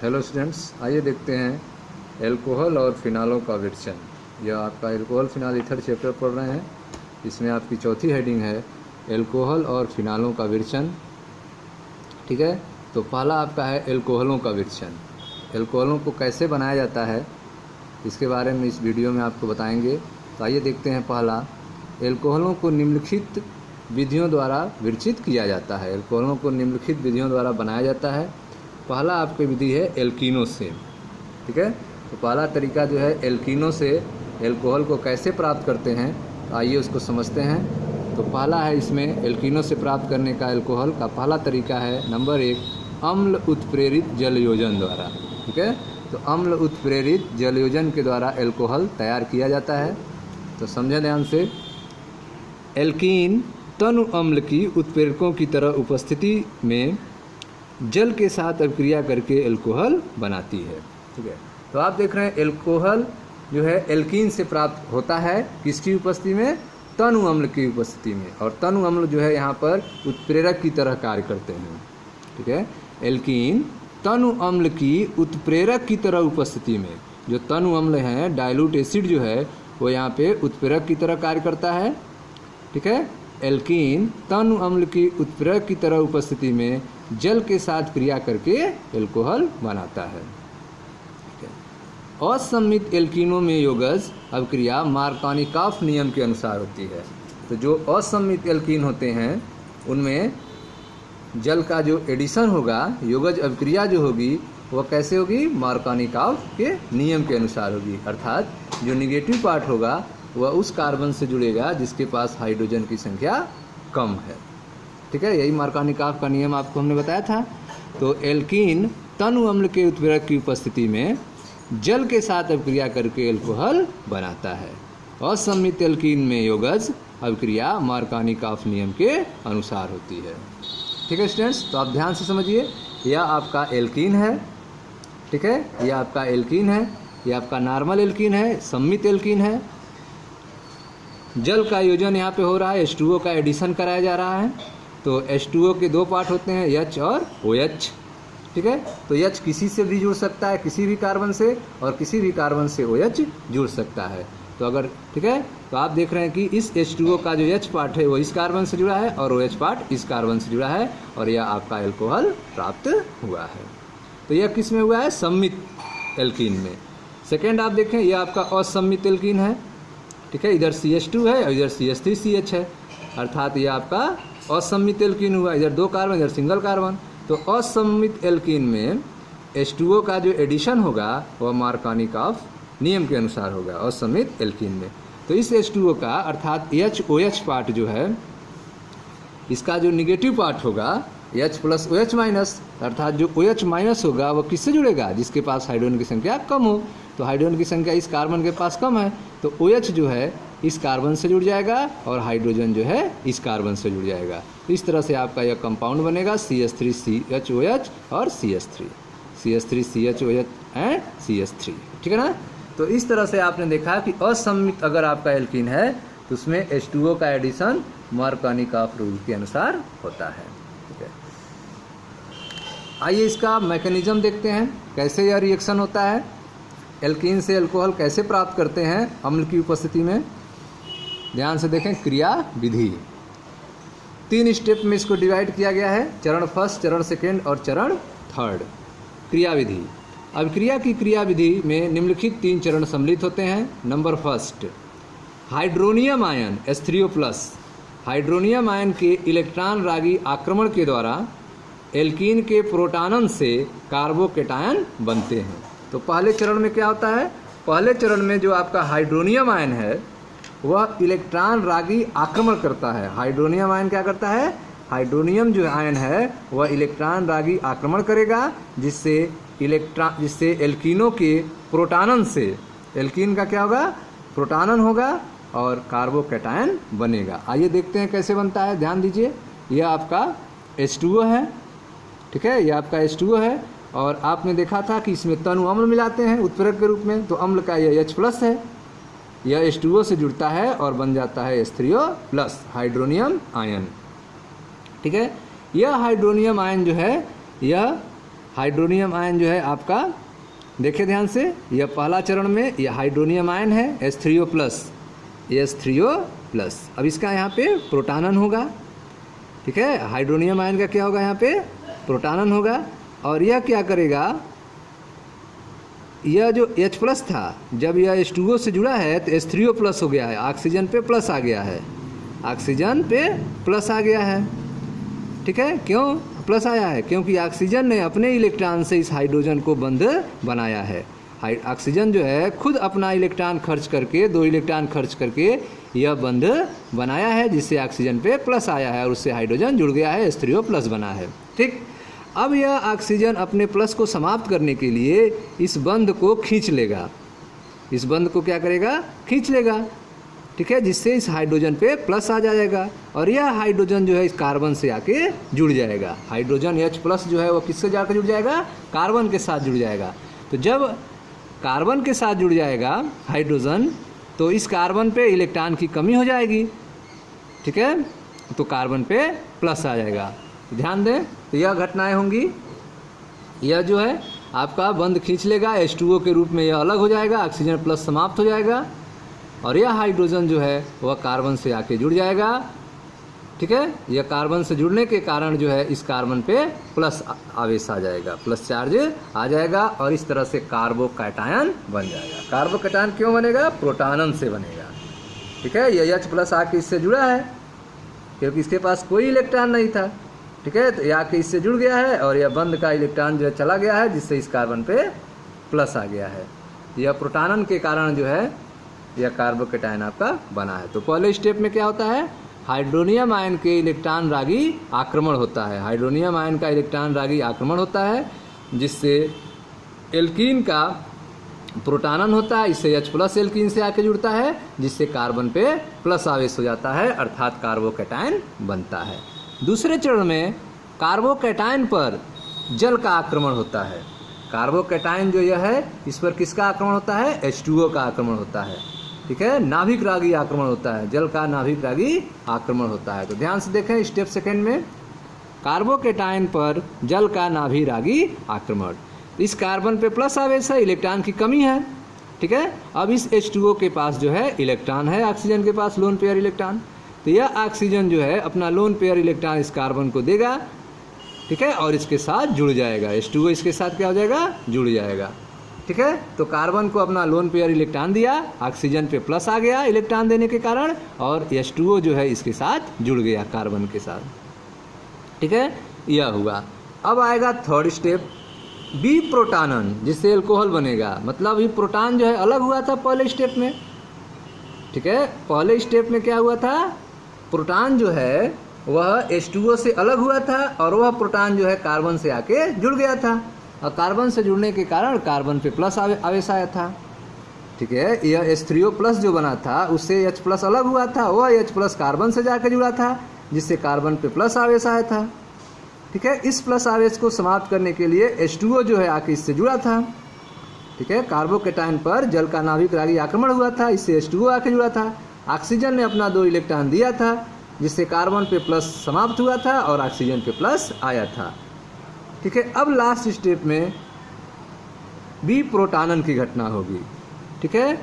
Hello students, आइए देखते हैं एल्कोहल और फिनालों का विरचन। यह आपका एल्कोहल फिनाल ईथर चैप्टर पढ़ रहे हैं। इसमें आपकी चौथी हेडिंग है एल्कोहल और फिनालों का विरचन। ठीक है, तो पहला आपका है एल्कोहलों का विरचन। एल्कोहलों को कैसे बनाया जाता है इसके बारे में इस वीडियो में आपको बताएंगे। तो आइए देखते हैं। पहला, एल्कोहलों को निम्नलिखित विधियों द्वारा विरचित किया जाता है। एल्कोहलों को निम्नलिखित विधियों द्वारा बनाया जाता है। पहला आपकी विधि है एल्कीनों से। ठीक है, तो पहला तरीका जो है एल्कीनों से एल्कोहल को कैसे प्राप्त करते हैं, तो आइए उसको समझते हैं। तो पहला है इसमें एल्कीनों से प्राप्त करने का एल्कोहल का पहला तरीका है नंबर 1, अम्ल उत्प्रेरित जलयोजन द्वारा। ठीक है, तो अम्ल उत्प्रेरित जलयोजन के द्वारा एल्कोहल तैयार किया जाता है। तो समझें ध्यान से। एल्कीन तनु अम्ल की उत्प्रेरकों की तरह उपस्थिति में जल के साथ अभिक्रिया करके एल्कोहल बनाती है। ठीक है, तो आप देख रहे हैं एल्कोहल जो है एल्कीन से प्राप्त होता है किसकी उपस्थिति में? तनु अम्ल की उपस्थिति में। और तनु अम्ल जो है यहाँ पर उत्प्रेरक की तरह कार्य करते हैं। ठीक है, एल्कीन तनु अम्ल की उत्प्रेरक की तरह उपस्थिति में, जो तनु अम्ल हैं डाइल्यूट एसिड जो है वो यहाँ पे उत्प्रेरक की तरह कार्य करता है। ठीक है, एल्कीन तनु अम्ल की उत्प्रेरक की तरह उपस्थिति में जल के साथ क्रिया करके एल्कोहल बनाता है। असम्मित एल्कीनों में योगज अभिक्रिया मार्कानिकॉफ नियम के अनुसार होती है। तो जो असम्मित एल्कीन होते हैं उनमें जल का जो एडिशन होगा, योगज अभिक्रिया जो होगी वह कैसे होगी? मार्कानिकॉफ के नियम के अनुसार होगी। अर्थात जो निगेटिव पार्ट होगा वह उस कार्बन से जुड़ेगा जिसके पास हाइड्रोजन की संख्या कम है। ठीक है, यही मार्कानिकॉफ का नियम आपको हमने बताया था। तो एल्कीन तनु अम्ल के उत्प्रेरक की उपस्थिति में जल के साथ अभिक्रिया करके एल्कोहल बनाता है। असम्मित एल्कीन में योगज अभिक्रिया मार्कानिकॉफ नियम के अनुसार होती है। ठीक है स्टूडेंट्स, तो आप ध्यान से समझिए। यह आपका एल्कीन है। ठीक है, यह आपका एल्कीन है, यह आपका नॉर्मल एल्कीन है, सम्मित एल्कीन है। जल का योजन यहाँ पे हो रहा है, H2O का एडिशन कराया जा रहा है। तो H2O के दो पार्ट होते हैं, H और OH। ठीक है, तो H किसी से भी जुड़ सकता है, किसी भी कार्बन से, और किसी भी कार्बन से OH जुड़ सकता है। तो अगर ठीक है, तो आप देख रहे हैं कि इस H2O का जो H पार्ट है वो इस कार्बन से जुड़ा है और OH पार्ट इस कार्बन से जुड़ा है, और यह आपका एल्कोहल प्राप्त हुआ है। तो यह किस में हुआ है? सम्मित एल्कीन में। सेकेंड आप देखें, यह आपका असम्मित एल्कीन है। ठीक है, इधर CH2 है और इधर CH3CH है, अर्थात ये आपका असम्मित एल्कीन हुआ। इधर दो कार्बन, इधर सिंगल कार्बन। तो असम्मित एल्कीन में H2O का जो एडिशन होगा वह मार्कानिकॉफ नियम के अनुसार होगा असम्मित एल्कीन में। तो इस H2O का अर्थात HOH पार्ट जो है, इसका जो निगेटिव पार्ट होगा H प्लस OH माइनस, अर्थात जो OH माइनस होगा वो किससे जुड़ेगा? जिसके पास हाइड्रोजन की संख्या कम हो। तो हाइड्रोजन की संख्या इस कार्बन के पास कम है, तो OH जो है इस कार्बन से जुड़ जाएगा और हाइड्रोजन जो है इस कार्बन से जुड़ जाएगा। तो इस तरह से आपका यह कंपाउंड बनेगा CH3CHOH और CH3CHOH एंड CH3। ठीक है ना। तो इस तरह से आपने देखा कि असम्मित अगर आपका एल्कीन है तो उसमें H2O का एडिशन मार्कानिकॉफ रूल के अनुसार होता है। ठीक है, आइए इसका मैकेनिज्म देखते हैं, कैसे यह रिएक्शन होता है। एल्कीन से अल्कोहल कैसे प्राप्त करते हैं अम्ल की उपस्थिति में? ध्यान से देखें। क्रिया विधि 3 स्टेप में इसको डिवाइड किया गया है, चरण फर्स्ट, चरण सेकेंड और चरण थर्ड। क्रिया विधि, अभिक्रिया की क्रिया विधि में निम्नलिखित 3 चरण सम्मिलित होते हैं। Number first, hydronium ion H3O+, hydronium ion के इलेक्ट्रॉन रागी आक्रमण के द्वारा एल्कीन के प्रोटॉनन से कार्बोकेटायन बनते हैं। तो पहले चरण में क्या होता है? पहले चरण में जो आपका हाइड्रोनियम आयन है वह इलेक्ट्रॉन रागी आक्रमण करता है। हाइड्रोनियम आयन क्या करता है? हाइड्रोनियम जो आयन है वह इलेक्ट्रॉन रागी आक्रमण करेगा, जिससे एल्कीनों के प्रोटॉनन से, एल्कीन का क्या होगा? प्रोटॉनन होगा और कार्बोकेटायन बनेगा। आइए देखते हैं कैसे बनता है। ध्यान दीजिए, यह आपका H2O है। ठीक है, यह आपका H2O है और आपने देखा था कि इसमें तनु अम्ल मिलाते हैं उत्प्रेरक के रूप में। तो अम्ल का यह H+ है, यह H2O से जुड़ता है और बन जाता है H3O+ हाइड्रोनियम आयन। ठीक है, यह हाइड्रोनियम आयन जो है यह हाइड्रोनियम आयन जो है आपका, देखिए ध्यान से, यह पहला चरण में यह हाइड्रोनियम आयन है H3O प्लस, H3O प्लस। अब इसका यहाँ पे प्रोटानन होगा, ठीक है, हाइड्रोनियम आयन का क्या होगा यहाँ पे, प्रोटानन होगा। और यह क्या करेगा, यह जो H प्लस था जब यह H2O से जुड़ा है तो H3O प्लस हो गया है, ऑक्सीजन पे प्लस आ गया है, ऑक्सीजन पे प्लस आ गया है, ठीक है। क्यों प्लस आया है, क्योंकि ऑक्सीजन ने अपने इलेक्ट्रॉन से इस हाइड्रोजन को बंध बनाया है। ऑक्सीजन जो है खुद अपना इलेक्ट्रॉन खर्च करके, 2 इलेक्ट्रॉन खर्च करके यह बंध बनाया है, जिससे ऑक्सीजन पे प्लस आया है और उससे हाइड्रोजन जुड़ गया है, H3O प्लस बना है, ठीक। अब यह ऑक्सीजन अपने प्लस को समाप्त करने के लिए इस बंध को खींच लेगा, इस बंध को क्या करेगा, खींच लेगा, ठीक है, जिससे इस हाइड्रोजन पे प्लस आ जाएगा और यह हाइड्रोजन जो है इस कार्बन से आके जुड़ जाएगा। हाइड्रोजन H प्लस जो है वो किससे जाकर जुड़ जाएगा, कार्बन के साथ जुड़ जाएगा। तो जब कार्बन के साथ जुड़ जाएगा हाइड्रोजन, तो इस कार्बन पे इलेक्ट्रॉन की कमी हो जाएगी, ठीक है, तो कार्बन पे प्लस आ जाएगा। ध्यान दें, तो यह घटनाएं होंगी, यह जो है आपका बंध खींच लेगा, H2O के रूप में यह अलग हो जाएगा, ऑक्सीजन प्लस समाप्त हो जाएगा और यह हाइड्रोजन जो है वह कार्बन से आके जुड़ जाएगा, ठीक है। यह कार्बन से जुड़ने के कारण जो है इस कार्बन पे प्लस आवेश आ जाएगा, प्लस चार्ज आ जाएगा और इस तरह से कार्बोकैटायन बन जाएगा। कार्बोकैटायन क्यों बनेगा, प्रोटानन से बनेगा, ठीक है। यह H प्लस आके इससे जुड़ा है क्योंकि इसके पास कोई इलेक्ट्रॉन नहीं था, ठीक है, तो यह आके इससे जुड़ गया है और यह बंध का इलेक्ट्रॉन जो है चला गया है, जिससे इस कार्बन पे प्लस आ गया है। यह प्रोटानन के कारण जो है यह कार्बोकैटायन आपका बना है। तो पहले स्टेप में क्या होता है, हाइड्रोनियम आयन के इलेक्ट्रॉन रागी आक्रमण होता है, हाइड्रोनियम आयन का इलेक्ट्रॉन रागी आक्रमण होता है, जिससे एल्कीन का प्रोटानन होता है, इससे H प्लस एल्कीन से आके जुड़ता है, जिससे कार्बन पे प्लस आवेश हो जाता है, अर्थात कार्बोकैटायन बनता है। दूसरे चरण में कार्बोकैटायन पर जल का आक्रमण होता है। कार्बोकैटायन जो यह है इस पर किसका आक्रमण होता है, H2O का आक्रमण होता है, ठीक है, नाभिक रागी आक्रमण होता है, जल का नाभिक रागी आक्रमण होता है। तो ध्यान से देखें स्टेप सेकंड में, कार्बोकैटायन पर जल का नाभिक रागी आक्रमण। इस कार्बन पे प्लस आवेश है, इलेक्ट्रॉन की कमी है, ठीक है। अब इस H2O के पास जो है इलेक्ट्रॉन है, ऑक्सीजन के पास लोन पेयर इलेक्ट्रॉन, तो यह ऑक्सीजन जो है अपना लोन पेयर इलेक्ट्रॉन इस कार्बन को देगा, ठीक है, और इसके साथ जुड़ जाएगा, H2O इसके साथ क्या हो जाएगा, जुड़ जाएगा, ठीक है। तो कार्बन को अपना लोन पेयर इलेक्ट्रॉन दिया, ऑक्सीजन पे प्लस आ गया इलेक्ट्रॉन देने के कारण और H2O जो है इसके साथ जुड़ गया कार्बन के साथ, ठीक है, यह हुआ। अब आएगा थर्ड स्टेप, बी प्रोटानन, जिससे एल्कोहल बनेगा। मतलब ये प्रोटान जो है अलग हुआ था पहले स्टेप में, ठीक है, पहले स्टेप में क्या हुआ था, प्रोटान जो है वह H2O से अलग हुआ था और वह प्रोटान जो है कार्बन से आके जुड़ गया था और कार्बन से जुड़ने के कारण कार्बन पे प्लस आवेश आया था, ठीक है। यह H3O प्लस जो बना था उससे H प्लस अलग हुआ था, वह H प्लस कार्बन से जाकर जुड़ा था, जिससे कार्बन पे प्लस आवेश आया था, ठीक है। इस प्लस आवेश को समाप्त करने के लिए H2O जो है आके इससे जुड़ा था, ठीक है। कार्बोकैटायन पर जल का नाभिक रागी आक्रमण हुआ था, इससे H2O आके जुड़ा था, ऑक्सीजन ने अपना 2 इलेक्ट्रॉन दिया था, जिससे कार्बन पे प्लस समाप्त हुआ था और ऑक्सीजन पे प्लस आया था, ठीक है। अब लास्ट स्टेप में बी प्रोटानन की घटना होगी, ठीक है।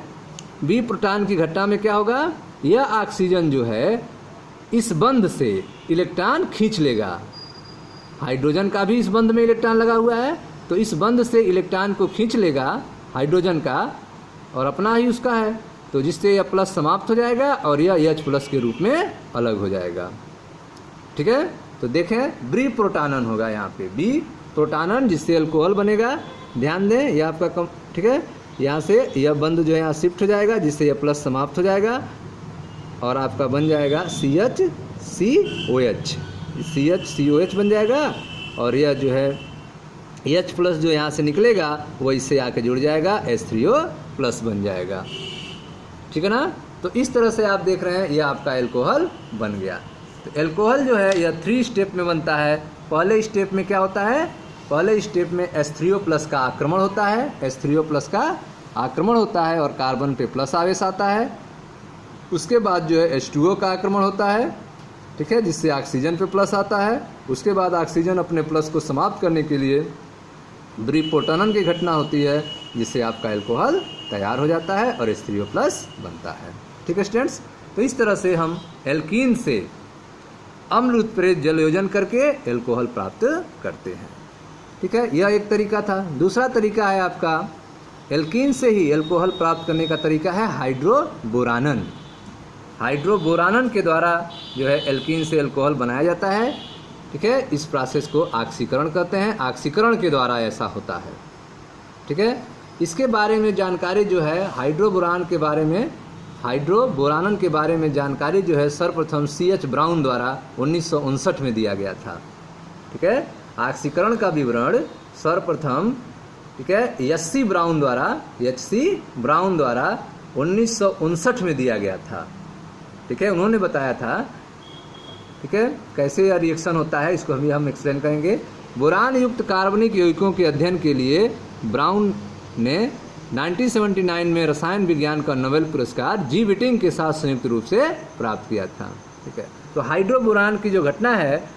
बी प्रोटान की घटना में क्या होगा, यह ऑक्सीजन जो है इस बंध से इलेक्ट्रॉन खींच लेगा, हाइड्रोजन का भी इस बंध में इलेक्ट्रॉन लगा हुआ है, तो इस बंध से इलेक्ट्रॉन को खींच लेगा हाइड्रोजन का और अपना ही उसका है, तो जिससे यह प्लस समाप्त हो जाएगा और यह H प्लस के रूप में अलग हो जाएगा, ठीक है। तो देखें बी प्रोटानन होगा यहाँ पे, बी प्रोटानन, जिससे अल्कोहल बनेगा। ध्यान दें यह आपका कम, ठीक है, यहाँ से यह बंध जो है यहाँ शिफ्ट हो जाएगा, जिससे यह प्लस समाप्त हो जाएगा और आपका बन जाएगा CHCOH, CHCOH बन जाएगा और यह जो है H प्लस जो यहाँ से निकलेगा वो इससे आके जुड़ जाएगा, H3O प्लस बन जाएगा, ठीक है ना। तो इस तरह से आप देख रहे हैं यह आपका एल्कोहल बन गया। तो एल्कोहल जो है यह 3 स्टेप में बनता है। पहले स्टेप में क्या होता है, पहले स्टेप में H3O प्लस का आक्रमण होता है, H3O प्लस का आक्रमण होता है और कार्बन पे प्लस आवेश आता है। उसके बाद जो है H2O का आक्रमण होता है, ठीक है, जिससे ऑक्सीजन पे प्लस आता है। उसके बाद ऑक्सीजन अपने प्लस को समाप्त करने के लिए ब्रिपोटोनन की घटना होती है, जिससे आपका एल्कोहल तैयार हो जाता है और H3O+ बनता है। ठीक है स्टूडेंट्स, तो इस तरह से हम एल्कीन से अम्ल उत्प्रेरित जल योजन करके एल्कोहल प्राप्त करते हैं। ठीक है, यह एक तरीका था। दूसरा तरीका है आपका एल्कीन से ही एल्कोहल प्राप्त करने का तरीका है हाइड्रोबोरानन। हाइड्रोबोरानन के द्वारा जो है एल्कीन से एल्कोहल बनाया जाता है। ठीक है, इस प्रोसेस को ऑक्सीकरण कहते हैं। ऑक्सीकरण के द्वारा ऐसा होता है। ठीक है, इसके बारे में जानकारी जो है हाइड्रोबोरान के बारे में, हाइड्रोबोरानन के बारे में जानकारी जो है सर्वप्रथम CH ब्राउन द्वारा 1959 में दिया गया था। ठीक है, ऑक्सीकरण का विवरण सर्वप्रथम, ठीक है, HC ब्राउन द्वारा 1959 में दिया गया था। ठीक है, उन्होंने बताया था। ठीक है, कैसे यह रिएक्शन होता है इसको हम एक्सप्लेन करेंगे। बोरान युक्त कार्बनिक यौगिकों के अध्ययन के लिए ब्राउन ने 1979 में रसायन विज्ञान का नोबेल पुरस्कार जी विटिंग के साथ संयुक्त रूप से प्राप्त किया था। ठीक है, तो हाइड्रोबोरान की जो घटना है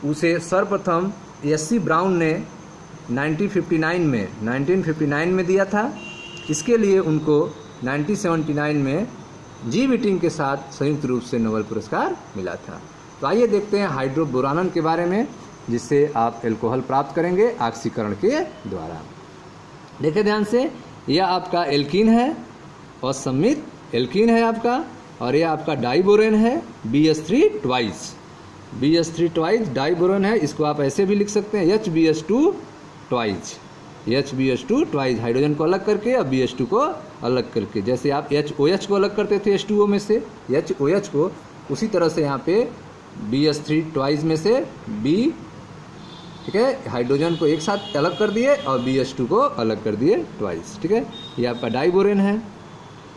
उसे सर्वप्रथम HC ब्राउन ने 1959 में दिया था। इसके लिए उनको 1979 में जी विटिंग के साथ संयुक्त रूप से नोबेल पुरस्कार मिला था। तो आइए देखते हैं हाइड्रोबोरानन के बारे में, जिससे आप एल्कोहल प्राप्त करेंगे ऑक्सीकरण के द्वारा। देखिए ध्यान से, यह आपका एल्कीन है और सम्मित एल्कीन है आपका, और यह आपका डाइबोरेन है BH3 twice. BH3 twice diborane है। इसको आप ऐसे भी लिख सकते हैं HBH2 twice. HBH2 twice hydrogen को अलग करके और BH2 को अलग करके, जैसे आप HOH को अलग करते थे H2O में से HOH को, उसी तरह से यहाँ पे BH3 ट्वाइस में से B, ठीक है, हाइड्रोजन को एक साथ अलग कर दिए और BH2 को अलग कर दिए ट्वाइस। ठीक है, ये आपका डाइबोरेन है,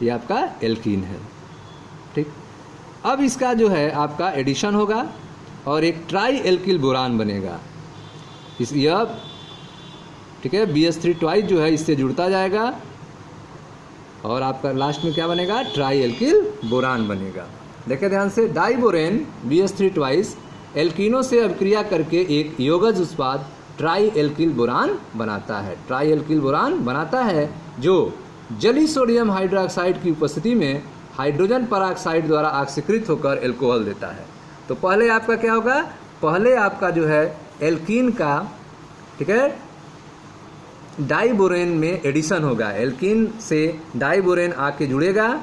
ये आपका एल्कीन है। ठीक, अब इसका जो है आपका एडिशन होगा और एक ट्राई एल्किल बोरान बनेगा। यह ठीक है, BH3 ट्वाइस जो है इससे जुड़ता जाएगा और आपका लास्ट में क्या बनेगा, ट्राई एल्किल बोरान बनेगा। देखिए ध्यान से, डाइबोरेन BH3 ट्वाइस एल्कीनों से अभिक्रिया करके एक योगज उत्पाद ट्राई एल्किल बोरान बनाता है। ट्राई एल्किल बोरान बनाता है जो जली सोडियम हाइड्रोक्साइड की उपस्थिति में हाइड्रोजन परऑक्साइड द्वारा ऑक्सीकृत होकर एल्कोहल देता है। तो पहले आपका क्या होगा, पहले आपका जो है एल्कीन का, ठीक है, डाइबोरेन में एडिशन होगा। एल्कीन से डाइबोरेन आके जुड़ेगा,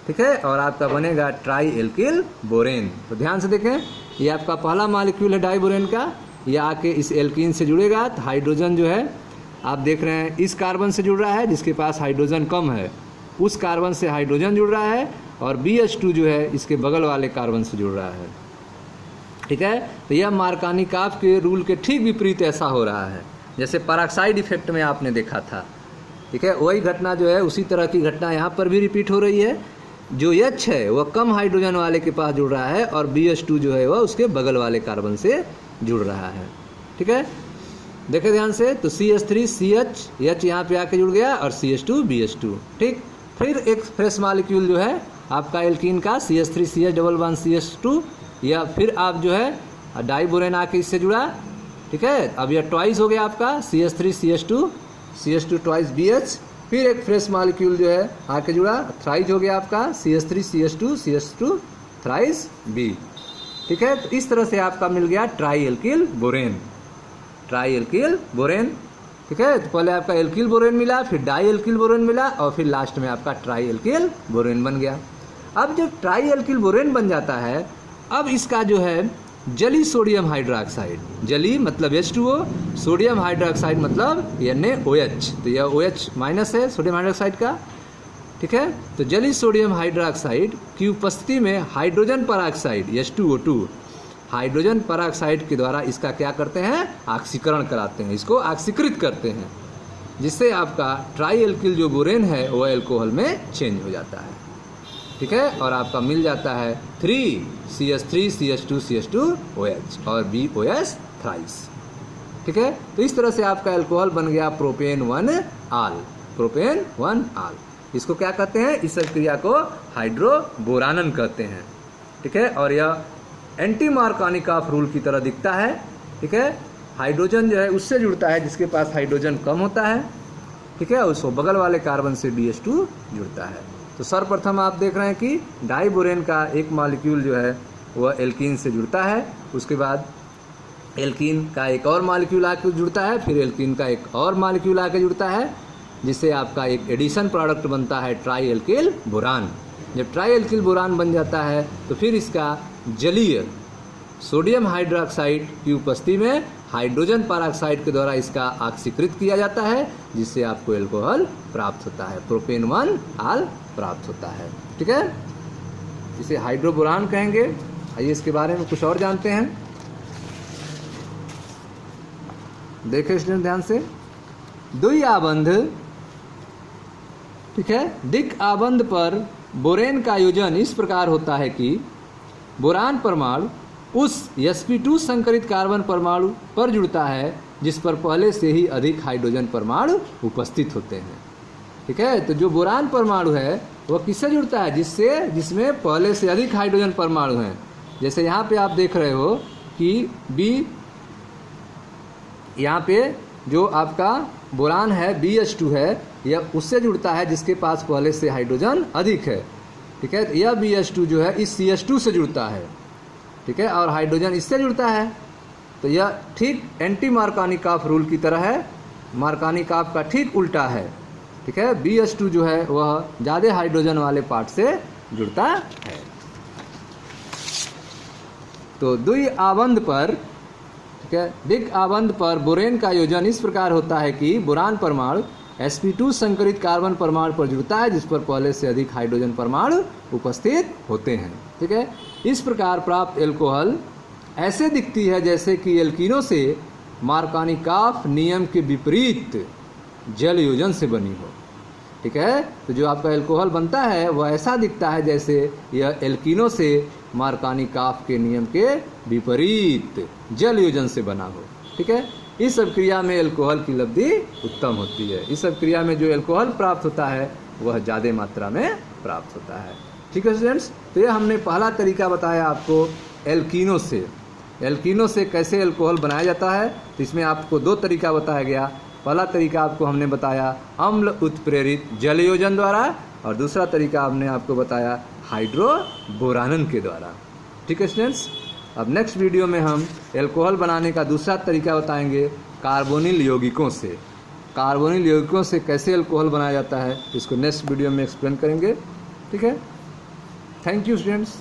ठीक है, और आपका बनेगा ट्राई एल्किल बोरेन। तो ध्यान से देखें, ये आपका पहला मॉलिक्यूल है डाइबोरेन का, ये आके इस एल्कीन से जुड़ेगा। तो हाइड्रोजन जो है आप देख रहे हैं इस कार्बन से जुड़ रहा है जिसके पास हाइड्रोजन कम है, उस कार्बन से हाइड्रोजन जुड़ रहा है, और BH2 जो है इसके बगल वाले कार्बन से जुड़ रहा है। ठीक है, तो यह मार्कानिकॉफ के रूल के ठीक विपरीत ऐसा हो रहा है जैसे परऑक्साइड इफेक्ट में आपने देखा था। ठीक है, वही घटना जो है उसी तरह की घटना यहाँ पर भी रिपीट हो रही है। जो H है वह कम हाइड्रोजन वाले के पास जुड़ रहा है और BH2 जो है वह उसके बगल वाले कार्बन से जुड़ रहा है। ठीक है, देखें ध्यान से, तो CH3CH H यहाँ पे आके जुड़ गया और CH2 BH2। ठीक, फिर एक फ्रेश मॉलिक्यूल जो है आपका एल्कीन का CH3CH डबल बॉन्ड CH2, या फिर आप जो है डाइबोरेन आके इससे जुड़ा। ठीक है, अब यह ट्वाइस हो गया आपका CH3CH2 ट्वाइस BH। फिर एक फ्रेश मॉलिक्यूल जो है आके जुड़ा, थ्राइस हो गया आपका CH3CH2 थ्राइस B। ठीक है, तो इस तरह से आपका मिल गया try alkyl borane. Try alkyl borane, ठीक है, तो पहले आपका एल्किल बोरेन मिला, फिर डाई एल्किल बोरेन मिला, और फिर लास्ट में आपका ट्राई एल्किल बोरेन बन गया। अब जब ट्राई एल्किल बोरेन बन जाता है, अब इसका जो है जली सोडियम हाइड्रोक्साइड, जली मतलब H2O, सोडियम हाइड्रोक्साइड मतलब NaOH, तो यह OH माइनस है सोडियम हाइड्रोक्साइड का। ठीक है, तो जली सोडियम हाइड्रोक्साइड की उपस्थिति में hydrogen peroxide H2O2, hydrogen peroxide के द्वारा इसका क्या करते हैं, ऑक्सीकरण कराते हैं, इसको ऑक्सीकृत करते हैं, जिससे आपका ट्राई एल्किल जो बोरेन है वह एल्कोहल में चेंज हो जाता है। ठीक है, और आपका मिल जाता है 3CH3CH2CH2OH और BOS थ्राइस। ठीक है, तो इस तरह से आपका एल्कोहल बन गया प्रोपेन 1 आल। प्रोपेन 1 आल, इसको क्या कहते हैं, इस क्रिया को हाइड्रोबोरानन कहते हैं। ठीक है, और यह एंटी मार्कानिकॉफ रूल की तरह दिखता है। ठीक है, हाइड्रोजन जो है उससे जुड़ता है जिसके पास हाइड्रोजन कम होता है, ठीक है, उसको बगल वाले कार्बन से BH2 जुड़ता है। तो सर्वप्रथम आप देख रहे हैं कि डाइबोरेन का एक मॉलिक्यूल जो है वह एल्कीन से जुड़ता है, उसके बाद एल्कीन का एक और मॉलिक्यूल आके जुड़ता है, फिर एल्कीन का एक और मॉलिक्यूल आके जुड़ता है, जिससे आपका एक एडिशन प्रोडक्ट बनता है ट्राई एल्किल बोरान। जब ट्राई एल्किल बोरान बन जाता है तो फिर इसका जलीय सोडियम हाइड्रोक्साइड की उपस्थिति में हाइड्रोजन पेरोक्साइड के द्वारा इसका ऑक्सीकृत किया जाता है, जिससे आपको एल्कोहल प्राप्त होता है, प्रोपेन 1 आल प्राप्त होता है, ठीक है। इसे हाइड्रोबोरान कहेंगे। आइए इसके बारे में कुछ और जानते हैं। देखिए स्टूडेंट ध्यान से, द्वि आबंध, ठीक है, दिक आबंध पर बोरेन का योजन इस प्रकार होता है कि बोरान परमाणु उस sp2 संकरित कार्बन परमाणु पर जुड़ता है जिस पर पहले से ही अधिक हाइड्रोजन परमाणु उपस्थित होते हैं, ठीक है। तो जो बोरान परमाणु है वह किससे जुड़ता है, जिसमें पहले से अधिक हाइड्रोजन परमाणु हैं। जैसे यहाँ पे आप देख रहे हो कि यहाँ पे जो आपका बोरान है BH2 है, यह उससे जुड़ता है जिसके पास पहले से हाइड्रोजन अधिक है, ठीक है। यह BH2 जो है इस CH2 से जुड़ता है, ठीक है, और हाइड्रोजन इससे जुड़ता है। तो यह ठीक एंटी मार्कानिकॉफ रूल की तरह है, मार्कानिकॉफ का ठीक उल्टा है, ठीक है। BH2 जो है वह ज़्यादा हाइड्रोजन वाले पार्ट से जुड़ता है। तो द्वि आबंध पर, ठीक है, दिक आबंध पर बोरेन का योजन इस प्रकार होता है कि बोरान परमाणु sp2 संकरित कार्बन परमाणु पर जुड़ता है जिस पर पहले से अधिक हाइड्रोजन परमाणु उपस्थित होते हैं, ठीक है। इस प्रकार प्राप्त एल्कोहल ऐसे दिखती है जैसे कि एल्कीनों से मार्कानिकॉफ नियम के विपरीत जल योजन से बनी हो, ठीक है। तो जो आपका एल्कोहल बनता है वह ऐसा दिखता है जैसे यह एल्कीनों से मार्कानिकॉफ के नियम के विपरीत जल योजन से बना हो, ठीक है। इस सब क्रिया में एल्कोहल की लब्धि उत्तम होती है। इस सब क्रिया में जो एल्कोहल प्राप्त होता है वह ज़्यादा मात्रा में प्राप्त होता है, ठीक है स्टूडेंट्स। तो ये हमने पहला तरीका बताया आपको एल्कीनों से कैसे एल्कोहल बनाया जाता है। तो इसमें आपको 2 तरीका बताया गया। पहला तरीका आपको हमने बताया अम्ल उत्प्रेरित जल योजन द्वारा, और दूसरा तरीका हमने आपको बताया हाइड्रोबोरानन के द्वारा, ठीक है स्टूडेंट्स। अब नेक्स्ट वीडियो में हम एल्कोहल बनाने का दूसरा तरीका बताएंगे कार्बोनिल यौगिकों से। कार्बोनिल यौगिकों से कैसे एल्कोहल बनाया जाता है इसको नेक्स्ट वीडियो में एक्सप्लेन करेंगे, ठीक है। Thank you students.